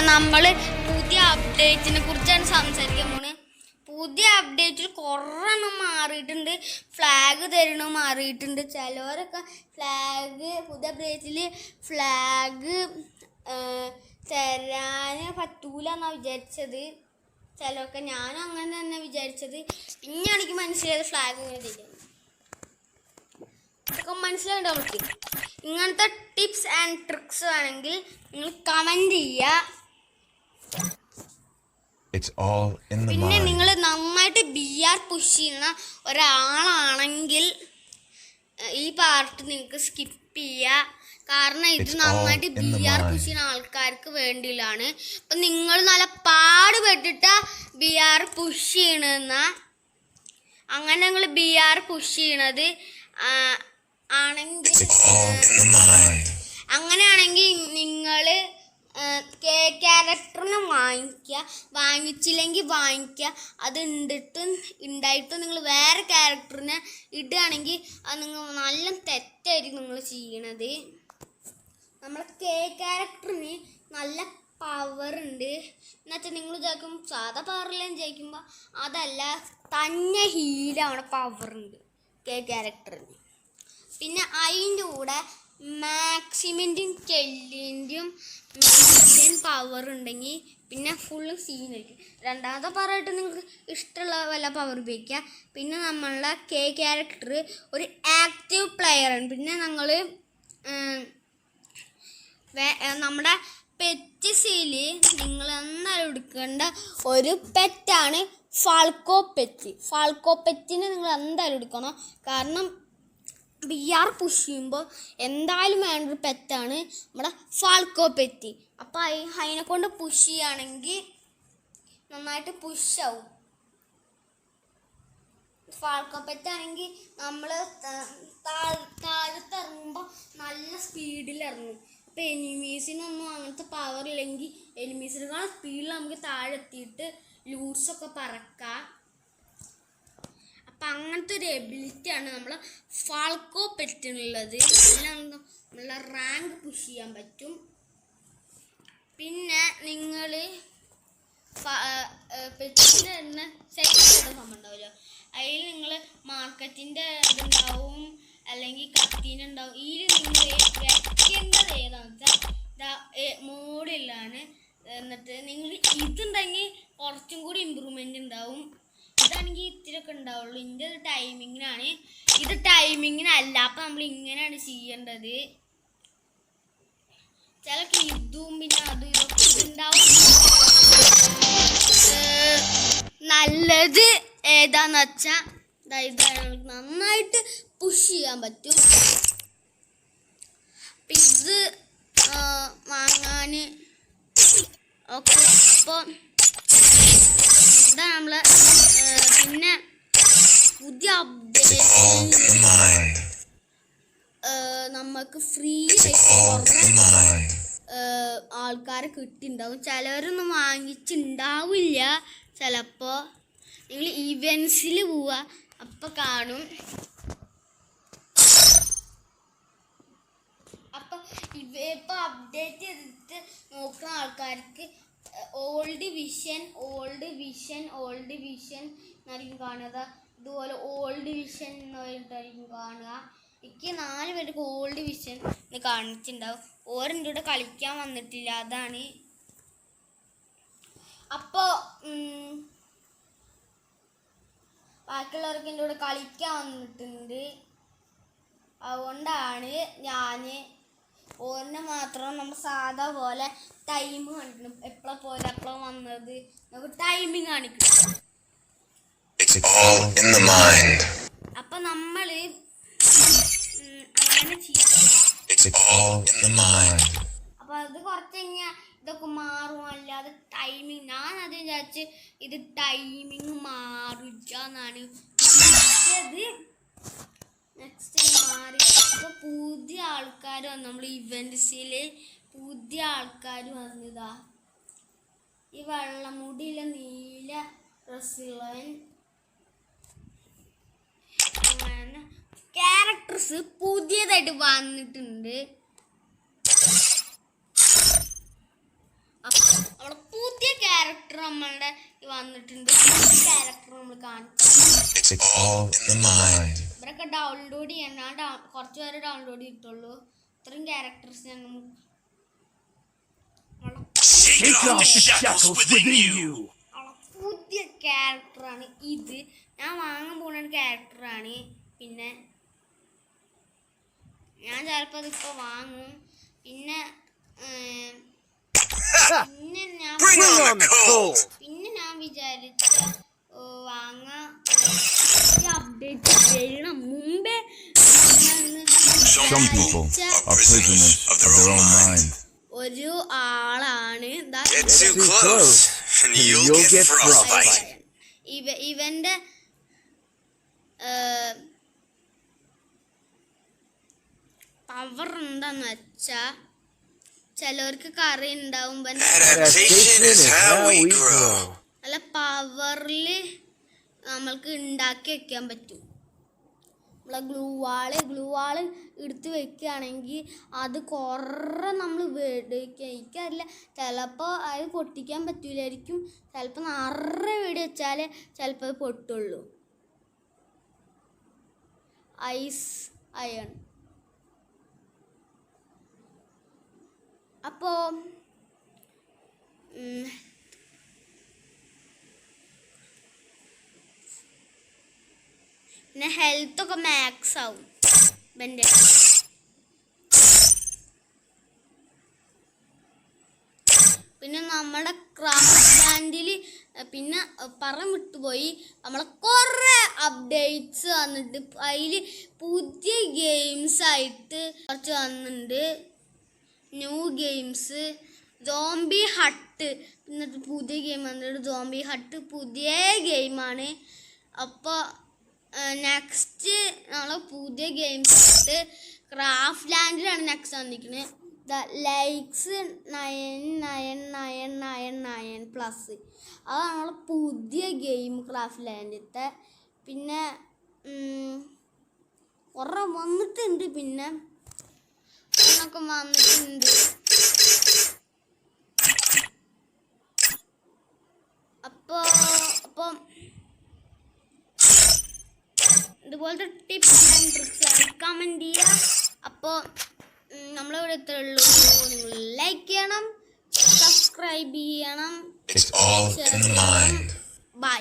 നമ്മൾ പുതിയ അപ്ഡേറ്റിനെ കുറിച്ചാണ് സംസാരിക്കാൻ പോണത്. പുതിയ അപ്ഡേറ്റിൽ കുറേ മാറിയിട്ടുണ്ട്. ഫ്ലാഗ് തരണ മാറിയിട്ടുണ്ട്. ചിലവരൊക്കെ ഫ്ലാഗ് പുതിയ അപ്ഡേറ്റിൽ ഫ്ലാഗ് തരാൻ പറ്റൂല എന്നാണ് വിചാരിച്ചത്. ചിലവൊക്കെ ഞാനും അങ്ങനെ തന്നെ വിചാരിച്ചത്. ഇനി എനിക്ക് മനസ്സിലായത് ഫ്ലാഗ് ഇങ്ങനെ തരും. അതൊക്കെ മനസ്സിലായിട്ട് അവർക്ക് ഇങ്ങനത്തെ ടിപ്സ് ആൻഡ് ട്രിക്സ് വേണമെങ്കിൽ നിങ്ങൾ കമൻറ്റ് ചെയ്യുക. പിന്നെ നിങ്ങൾ നന്നായിട്ട് BR പുഷ് ചെയ്യുന്ന ഒരാളാണെങ്കിൽ ഈ പാർട്ട് നിങ്ങൾക്ക് സ്കിപ്പ് ചെയ്യുക. കാരണം ഇത് നന്നായിട്ട് BR പുഷ് ചെയ്യുന്ന ആൾക്കാർക്ക് വേണ്ടിയിലാണ്. അപ്പം നിങ്ങൾ നല്ല പാടുപെട്ടിട്ട് BR പുഷ് ചെയ്യണമെന്ന അങ്ങനെ നിങ്ങൾ BR പുഷ് ചെയ്യണത് ആണെങ്കിൽ അങ്ങനെയാണെങ്കിൽ നിങ്ങൾ ക്യാരക്ടറിനെ വാങ്ങിച്ചില്ലെങ്കിൽ വാങ്ങിക്കുക. അത് ഉണ്ടായിട്ട് നിങ്ങൾ വേറെ ക്യാരക്ടറിനെ ഇടുകയാണെങ്കിൽ അത് നിങ്ങൾ നല്ല തെറ്റായിരിക്കും നിങ്ങൾ ചെയ്യണത്. നമ്മളെ ക്യാരക്ടറിന് നല്ല പവർ ഉണ്ട് എന്നുവെച്ചാൽ നിങ്ങൾ വിചാരിക്കും സാധാ പവറിലും ജയിക്കുമ്പോൾ അതല്ല, തന്നെ ഹീലാണ് പവർ ഉണ്ട് ക്യാരക്ടറിന്. പിന്നെ അതിൻ്റെ കൂടെ മാക്സിമിൻ്റെയും കെല്ലിൻ്റെയും മില്യൻ പവർ ഉണ്ടെങ്കിൽ പിന്നെ ഫുള്ള് സീനായിരിക്കും. രണ്ടാമത്തെ പവറായിട്ട് നിങ്ങൾക്ക് ഇഷ്ടമുള്ള വല്ല പവർ ഉപയോഗിക്കുക. പിന്നെ നമ്മളുടെ ക്യാരക്ടർ ഒരു ആക്റ്റീവ് പ്ലെയറാണ്. പിന്നെ ഞങ്ങൾ നമ്മുടെ പെറ്റ്സിൽ നിങ്ങൾ എന്തായാലും എടുക്കേണ്ട ഒരു പെറ്റാണ് ഫാൾക്കോ പെറ്റ്. ഫാൾക്കോ പെറ്റിനെ നിങ്ങൾ എന്തായാലും എടുക്കണം. കാരണം BR പുഷ് ചെയ്യുമ്പോൾ എന്തായാലും വേണ്ടൊരു പെറ്റാണ് നമ്മുടെ ഫാൾക്കോ പെറ്റ്. അപ്പോൾ അതിനെ കൊണ്ട് പുഷ് ചെയ്യുകയാണെങ്കിൽ നന്നായിട്ട് പുഷാവും. ഫാൾക്കോ പെറ്റാണെങ്കിൽ നമ്മൾ താഴത്ത് ഇറങ്ങുമ്പോൾ നല്ല സ്പീഡിൽ ഇറങ്ങും. അപ്പോൾ എനിമീസിനൊന്നും അങ്ങനത്തെ പവർ ഇല്ലെങ്കിൽ എനിമീസിനേക്കാൾ സ്പീഡിൽ നമുക്ക് താഴെ എത്തിയിട്ട് ലൂട്ട്സൊക്കെ പറക്കാം. അപ്പം അങ്ങനത്തെ ഒരു എബിലിറ്റിയാണ് നമ്മൾ ഫാൾക്കോ പെറ്റിനുള്ളത്. നമ്മളെ റാങ്ക് പുഷ് ചെയ്യാൻ പറ്റും. പിന്നെ നിങ്ങൾ പെറ്റിൻ്റെ തന്നെ സെറ്റ് സംഭവം ഉണ്ടാവുമല്ലോ, അതിൽ നിങ്ങൾ മാർക്കറ്റിൻ്റെ ഇതുണ്ടാവും അല്ലെങ്കിൽ കത്തീനുണ്ടാവും. ഇതിൽ നിങ്ങൾ വെക്കേണ്ടത് ഏതാണെന്ന് വെച്ചാൽ മോഡിലാണ്. എന്നിട്ട് നിങ്ങൾ ഇതുണ്ടെങ്കിൽ കുറച്ചും കൂടി ഇമ്പ്രൂവ്മെൻ്റ് ഉണ്ടാവും. ഇതാണെങ്കിൽ ഇത്തിരിയൊക്കെ ഉണ്ടാവുള്ളൂ. ഇതിൻ്റെ ഒരു ടൈമിങ്ങിനാണ്, ഇത് ടൈമിങ്ങിനല്ല. അപ്പം നമ്മൾ ഇങ്ങനെയാണ് ചെയ്യേണ്ടത്. ചിലക്ക് ഇതും പിന്നെ അതും ഇതൊക്കെ ഇതുണ്ടാവും. നല്ലത് ഏതാന്ന് വെച്ചാൽ ഇതാണ്, നന്നായിട്ട് പുഷ് ചെയ്യാൻ പറ്റും. ഇത് വാങ്ങാൻ ഓക്കെ. അപ്പോൾ ഇതാണ് നമ്മൾ പിന്നെ പുതിയ അപ്ഡേറ്റ് നമുക്ക് ഫ്രീ ആൾക്കാരെ കിട്ടിയിട്ടുണ്ടാവും. ചിലവരൊന്നും വാങ്ങിച്ചിട്ടുണ്ടാവില്ല. ചിലപ്പോൾ നിങ്ങൾ ഇവൻസിൽ പോവുക അപ്പോൾ കാണും. അപ്പം ഇപ്പോൾ അപ്ഡേറ്റ് ചെയ്തിട്ട് നോക്കുന്ന ആൾക്കാർക്ക് ഓൾഡ് വിഷൻ എന്നായിരിക്കും കാണുക. ഇതുപോലെ ഓൾഡ് വിഷൻ എന്ന് പറഞ്ഞിട്ടായിരിക്കും കാണുക. എനിക്ക് 4 പേർക്ക് ഓൾഡ് വിഷൻ എന്ന് കാണിച്ചിട്ടുണ്ടാവും. ഓരെൻ്റെ കൂടെ കളിക്കാൻ വന്നിട്ടില്ല, അതാണ്. അപ്പോൾ ബാക്കിയുള്ളവർക്ക് എൻ്റെ കൂടെ കളിക്കാൻ വന്നിട്ടുണ്ട്. അതുകൊണ്ടാണ് ഞാൻ ഓരിനെ മാത്രം നമ്മൾ സാധാ പോലെ ടൈം കാണിക്കണം. എപ്പോഴാണ് പോലെ എപ്പോഴാണ് വന്നത് നമുക്ക് ടൈമിങ് കാണിക്കണം. അപ്പൊ നമ്മൾ അങ്ങനെ ചെയ്യണം. അപ്പൊ അത് കുറച്ച് കഴിഞ്ഞാൽ ഇതൊക്കെ മാറും. അല്ലാതെ ടൈമിങ് ഞാൻ അത് വിചാരിച്ച് ഇത് ടൈമിങ് മാറിച്ചാന്നാണ് നെക്സ്റ്റ് മാറി. അപ്പോൾ പുതിയ ആൾക്കാർ വന്നു. നമ്മൾ ഇവൻറ്റ്സിൽ പുതിയ ആൾക്കാർ വന്നതാ. ഈ വെള്ളമുടിയിലെ നീല ഡ്രസ്സുള്ളവൻ. അങ്ങനെ ക്യാരക്ടേഴ്സ് പുതിയതായിട്ട് വന്നിട്ടുണ്ട്. ക്യാരക്ടർ നമ്മളുടെ വന്നിട്ടുണ്ട്. ക്യാരക്ടർ നമ്മൾ കാണിക്കാം. ഇവരൊക്കെ ഡൗൺലോഡ് ചെയ്യാൻ ഞാൻ കുറച്ച് പേരെ ഡൗൺലോഡ് ചെയ്തിട്ടുള്ളൂ. ഇത്രയും ക്യാരക്ടേഴ്സ് ഞാൻ പുതിയ ക്യാരക്ടറാണ് ഇത്. ഞാൻ വാങ്ങാൻ പോകുന്ന ക്യാരക്ടറാണ്. പിന്നെ ഞാൻ ചിലപ്പോൾ അതിപ്പോൾ വാങ്ങും. പിന്നെ ഞാൻ വിചാരിച്ച വാങ്ങാൻ അപ്ഡേറ്റ് വരണം മുമ്പേ ഒരു ആളാണ് ഇവന്റെ പവർ എന്താന്ന് വെച്ചാ ചിലവർക്ക് കറി ഉണ്ടാവും. അല്ല പവറില് നമ്മൾക്ക് ഉണ്ടാക്കി വെക്കാൻ പറ്റും. നമ്മളെ ഗ്ലൂ വാള് എടുത്ത് വെക്കുകയാണെങ്കിൽ അത് കുറേ നമ്മൾ എനിക്കറിയില്ല, ചിലപ്പോൾ അത് പൊട്ടിക്കാൻ പറ്റൂലായിരിക്കും. ചിലപ്പോൾ നിറയെ വെടി വെച്ചാൽ ചിലപ്പോൾ അത് പൊട്ടുള്ളൂ. Ice iron. അപ്പോൾ പിന്നെ ഹെൽത്തൊക്കെ മാക്സ് ആവും ഇവൻ്റെ. പിന്നെ നമ്മുടെ ക്രാഫ്റ്റ് ലാൻഡിൽ പിന്നെ പറയാൻ വിട്ടുപോയി, നമ്മളെ കുറേ അപ്ഡേറ്റ്സ് വന്നിട്ട് അതിൽ പുതിയ ഗെയിംസ് ആയിട്ട് കുറച്ച് വന്നിട്ടുണ്ട്. ന്യൂ ഗെയിംസ് സോംബി ഹട്ട് എന്നിട്ട് പുതിയ ഗെയിം വന്നിട്ട് സോംബി ഹട്ട് പുതിയ ഗെയിമാണ്. അപ്പോൾ നെക്സ്റ്റ് നമ്മൾ പുതിയ ഗെയിംസ് ആയിട്ട് ക്രാഫ്റ്റ് ലാൻഡിലാണ് നെക്സ്റ്റ് വന്നിരിക്കുന്നത്. ലൈക്സ് 9999+. അതാണ് നമ്മൾ പുതിയ ഗെയിം ക്രാഫ്റ്റ് ലാൻഡിലത്തെ. പിന്നെ കുറേ വന്നിട്ടുണ്ട്. പിന്നെ ഒക്കെ വന്നിട്ടുണ്ട്. അപ്പം ഇതുപോലത്തെ ടിപ്സ് ആൻഡ് ട്രിക്സ് കമൻറ്റ് ചെയ്യുക. അപ്പോൾ നമ്മളിവിടെ ഇത്രേ ഉള്ളൂ. നിങ്ങൾ ലൈക്ക് ചെയ്യണം, സബ്സ്ക്രൈബ് ചെയ്യണം, ഷെയർ ചെയ്യണം. ബൈ.